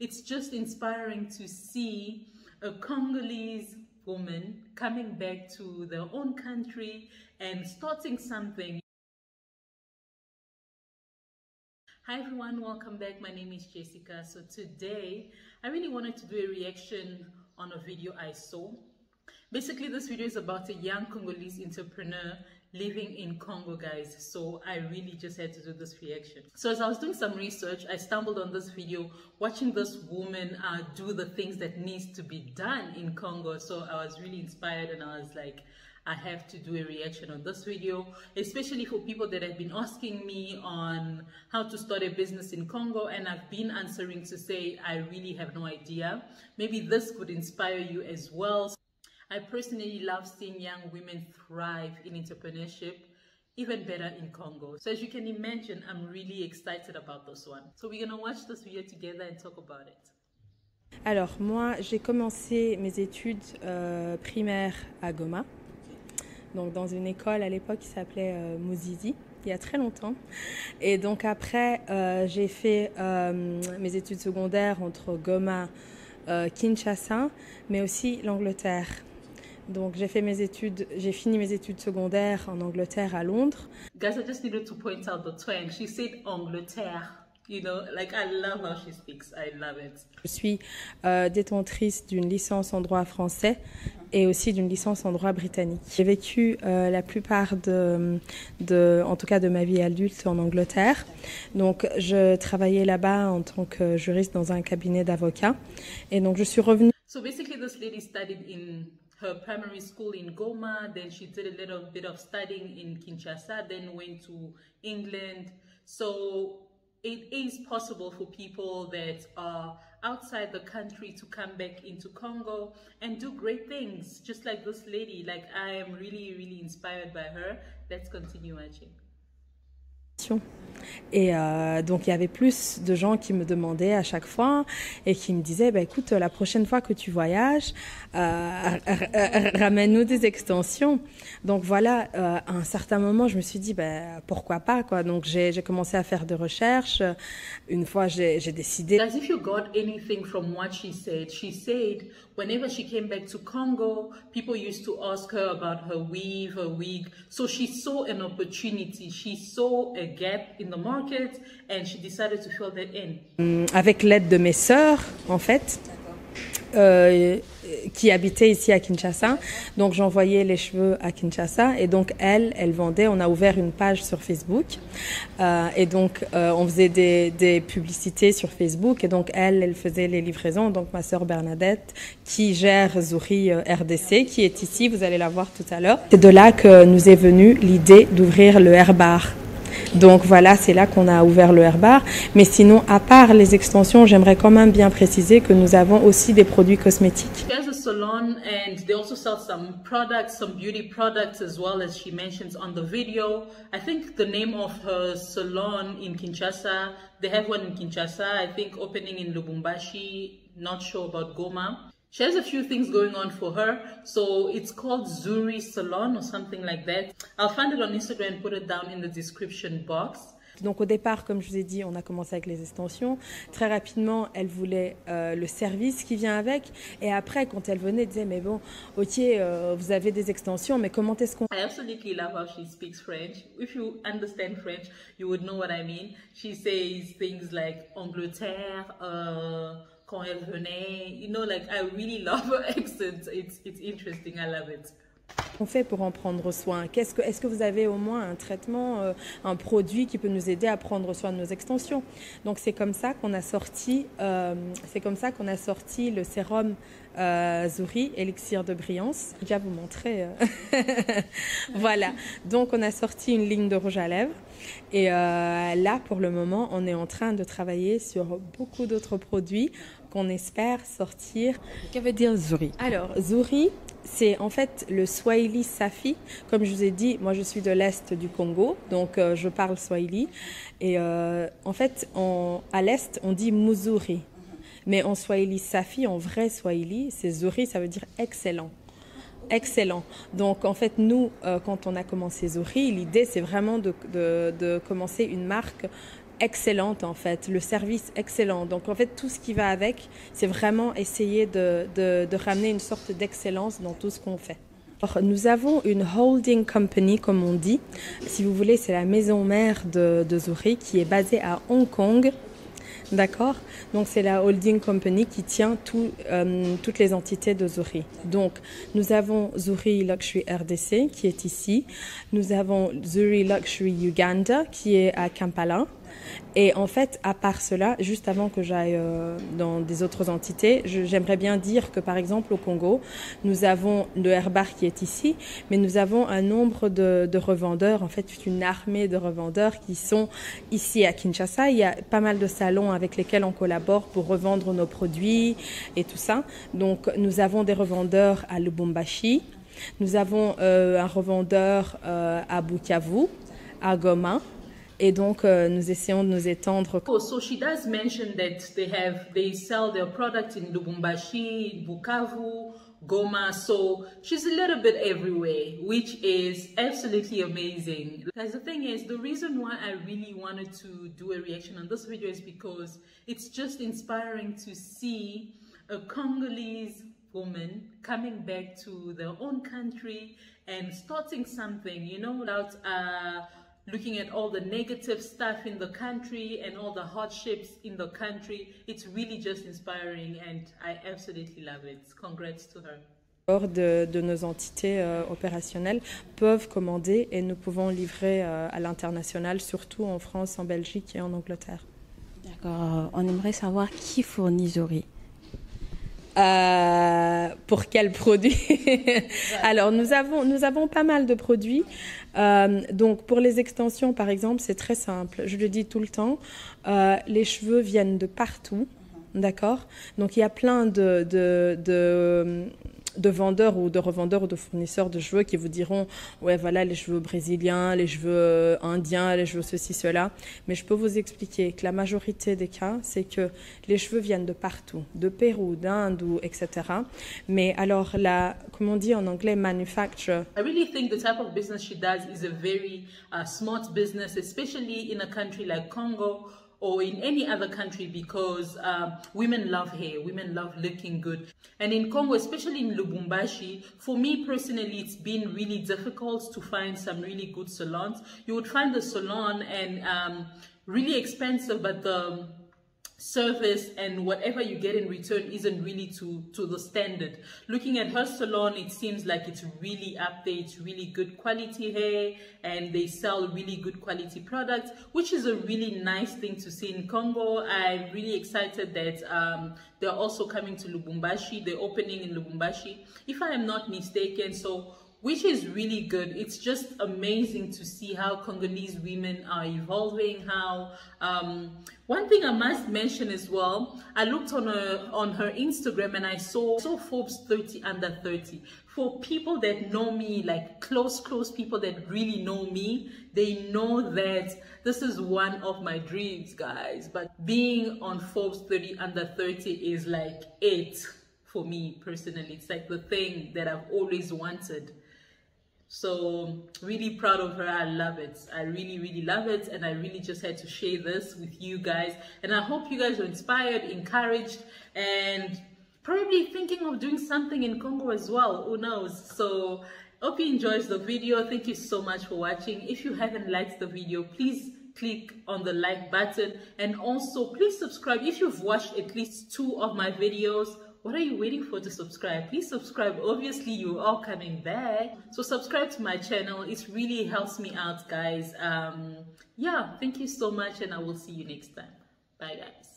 it's just inspiring to see a Congolese woman coming back to their own country and starting something. Hi everyone, welcome back. My name is Jessica. So today I really wanted to do a reaction on a video I saw. Basically, this video is about a young Congolese entrepreneur living in Congo, guys. So I really just had to do this reaction. So as I was doing some research, I stumbled on this video, watching this woman do the things that needs to be done in Congo. So I was really inspired and I was like, I have to do a reaction on this video, especially for people that have been asking me on how to start a business in Congo, and I've been answering to say I really have no idea. Maybe this could inspire you as well. I personally love seeing young women thrive in entrepreneurship, even better in Congo. So as you can imagine, I'm really excited about this one. So we're gonna watch this video together and talk about it. Alors moi, j'ai commencé mes études primaires à Goma, donc dans une école à l'époque qui s'appelait Mouzizi, il y a très longtemps. Et donc après, j'ai fait mes études secondaires entre Goma, Kinshasa, mais aussi l'Angleterre. Donc j'ai fini mes études secondaires en Angleterre à Londres. Guys, I just needed to point out the twang. She said Angleterre. You know, like I love how she speaks. I love it. Je suis détentrice d'une licence en droit français et aussi d'une licence en droit britannique. J'ai vécu la plupart en tout cas de ma vie adulte en Angleterre. Donc je travaillais là-bas en tant que juriste dans un cabinet d'avocats. Et donc je suis revenue. So basically this lady studied in her primary school in Goma, then she did a little bit of studying in Kinshasa, then went to England. So it is possible for people that are outside the country to come back into Congo and do great things, just like this lady. Like, I am really, really inspired by her. Let's continue watching. Et donc il y avait plus de gens qui me demandaient à chaque fois et qui me disaient bah, écoute, la prochaine fois que tu voyages, ramène-nous des extensions. Donc voilà, à un certain moment je me suis dit bah, pourquoi pas quoi. Donc j'ai commencé à faire des recherches. Une fois j'ai décidé. As if you got anything from what she said whenever she came back to Congo, people used to ask her about her weave, her wig. So she saw an opportunity, she saw a gap in the market and she decided to fill that in. Avec l'aide de mes sœurs, en fait, qui habitaient ici à Kinshasa. Donc j'envoyais les cheveux à Kinshasa et donc elle vendait. On a ouvert une page sur Facebook et donc on faisait des publicités sur Facebook et donc elle faisait les livraisons. Donc ma sœur Bernadette qui gère Zouri RDC qui est ici, vous allez la voir tout à l'heure. C'est de là que nous est venue l'idée d'ouvrir le Airbar. Donc voilà, c'est là qu'on a ouvert le Airbar. Mais sinon, à part les extensions, j'aimerais quand même bien préciser que nous avons aussi des produits cosmétiques. There's a salon and they also sell some products, some beauty products as well, as she mentions on the video. I think the name of her salon in Kinshasa, they have one in Kinshasa, I think opening in Lubumbashi, not sure about Goma. She has a few things going on for her, so it's called Zouri Salon or something like that. I'll find it on Instagram and put it down in the description box. Donc au départ, comme je vous ai dit, on a commencé avec les extensions. Très rapidement, elle voulait le service qui vient avec. Et après, quand elle venait, elle disait, mais bon, ok, vous avez des extensions, mais comment est-ce qu'on... I absolutely love how she speaks French. If you understand French, you would know what I mean. She says things like Angleterre, quand elle venait, you know, like I really love her accent. It's interesting, I love it. On fait pour en prendre soin. Est-ce que vous avez au moins un traitement, un produit qui peut nous aider à prendre soin de nos extensions? Donc c'est comme ça qu'on a sorti, le sérum Zouri, élixir de brillance. Je vais déjà vous montrer. Voilà. Donc on a sorti une ligne de rouge à lèvres. Et là, pour le moment, on est en train de travailler sur beaucoup d'autres produits qu'on espère sortir. Que veut dire Zouri? Alors, Zouri, c'est en fait le Swahili Safi. Comme je vous ai dit, moi je suis de l'Est du Congo, donc je parle Swahili. Et en fait, à l'Est, on dit Muzuri. Mais en Swahili Safi, en vrai Swahili, c'est Zouri, ça veut dire excellent. Excellent. Donc en fait, nous, quand on a commencé Zouri, l'idée c'est vraiment de commencer une marque excellente en fait, le service excellent. Donc en fait, tout ce qui va avec, c'est vraiment essayer de ramener une sorte d'excellence dans tout ce qu'on fait. Alors, nous avons une holding company, comme on dit. Si vous voulez, c'est la maison mère de Zuhri qui est basée à Hong Kong. D'accord. Donc c'est la holding company qui tient toutes les entités de Zuhri. Donc nous avons Zuhri Luxury RDC qui est ici. Nous avons Zuhri Luxury Uganda qui est à Kampala. Et en fait, à part cela, juste avant que j'aille dans des autres entités, j'aimerais bien dire que par exemple au Congo, nous avons le Herbar qui est ici, mais nous avons un nombre de revendeurs, en fait une armée de revendeurs qui sont ici à Kinshasa. Il y a pas mal de salons avec lesquels on collabore pour revendre nos produits et tout ça. Donc nous avons des revendeurs à Lubumbashi, nous avons un revendeur à Bukavu, à Goma. Et donc, nous essayons de nous étendre. Oh, so she does mention that they sell their product in Lubumbashi, Bukavu, Goma. So she's a little bit everywhere, which is absolutely amazing. Guys, the thing is, the reason why I really wanted to do a reaction on this video is because it's just inspiring to see a Congolese woman coming back to their own country and starting something, you know, without looking at all the negative stuff in the country and all the hardships in the country. It's really just inspiring and I absolutely love it. Congrats to her. De nos entités opérationnelles peuvent commander et nous pouvons livrer à l'international, surtout en France, en Belgique et en Angleterre. D'accord. On aimerait savoir qui fournit Zuhri. Pour quel produit? Alors nous avons pas mal de produits. Donc pour les extensions par exemple, c'est très simple, je le dis tout le temps, les cheveux viennent de partout, d'accord? Donc il y a plein de vendeurs ou de revendeurs ou de fournisseurs de cheveux qui vous diront ouais voilà les cheveux brésiliens, les cheveux indiens, les cheveux ceci cela, mais je peux vous expliquer que la majorité des cas c'est que les cheveux viennent de partout, de Pérou, d'Inde ou etc. Mais alors comment on dit en anglais, manufacture. I really think the type of business she does is a very smart business, especially in a country like Congo or in any other country, because women love hair, women love looking good. And in Congo, especially in Lubumbashi, for me personally, it's been really difficult to find some really good salons. You would find the salon and really expensive, but the service and whatever you get in return isn't really to the standard. Looking at her salon, it seems like it's really up there, it's really good quality hair and they sell really good quality products, which is a really nice thing to see in Congo. I'm really excited that they're also coming to Lubumbashi. They're opening in Lubumbashi, if I am not mistaken, so which is really good. It's just amazing to see how Congolese women are evolving, how one thing I must mention as well, I looked on her Instagram and I saw Forbes 30 under 30. For people that know me, like close people that really know me, they know that this is one of my dreams, guys. But being on Forbes 30 under 30 is like it for me personally. It's like the thing that I've always wanted. So really proud of her. I love it. I really love it, and I really just had to share this with you guys, and I hope you guys are inspired, encouraged, and probably thinking of doing something in Congo as well. Who knows? So hope you enjoyed the video. Thank you so much for watching. If you haven't liked the video, please click on the like button, and also please subscribe. If you've watched at least 2 of my videos, what are you waiting for to subscribe? Please subscribe. Obviously, you're all coming back. So subscribe to my channel. It really helps me out, guys. Yeah, thank you so much, and I will see you next time. Bye, guys.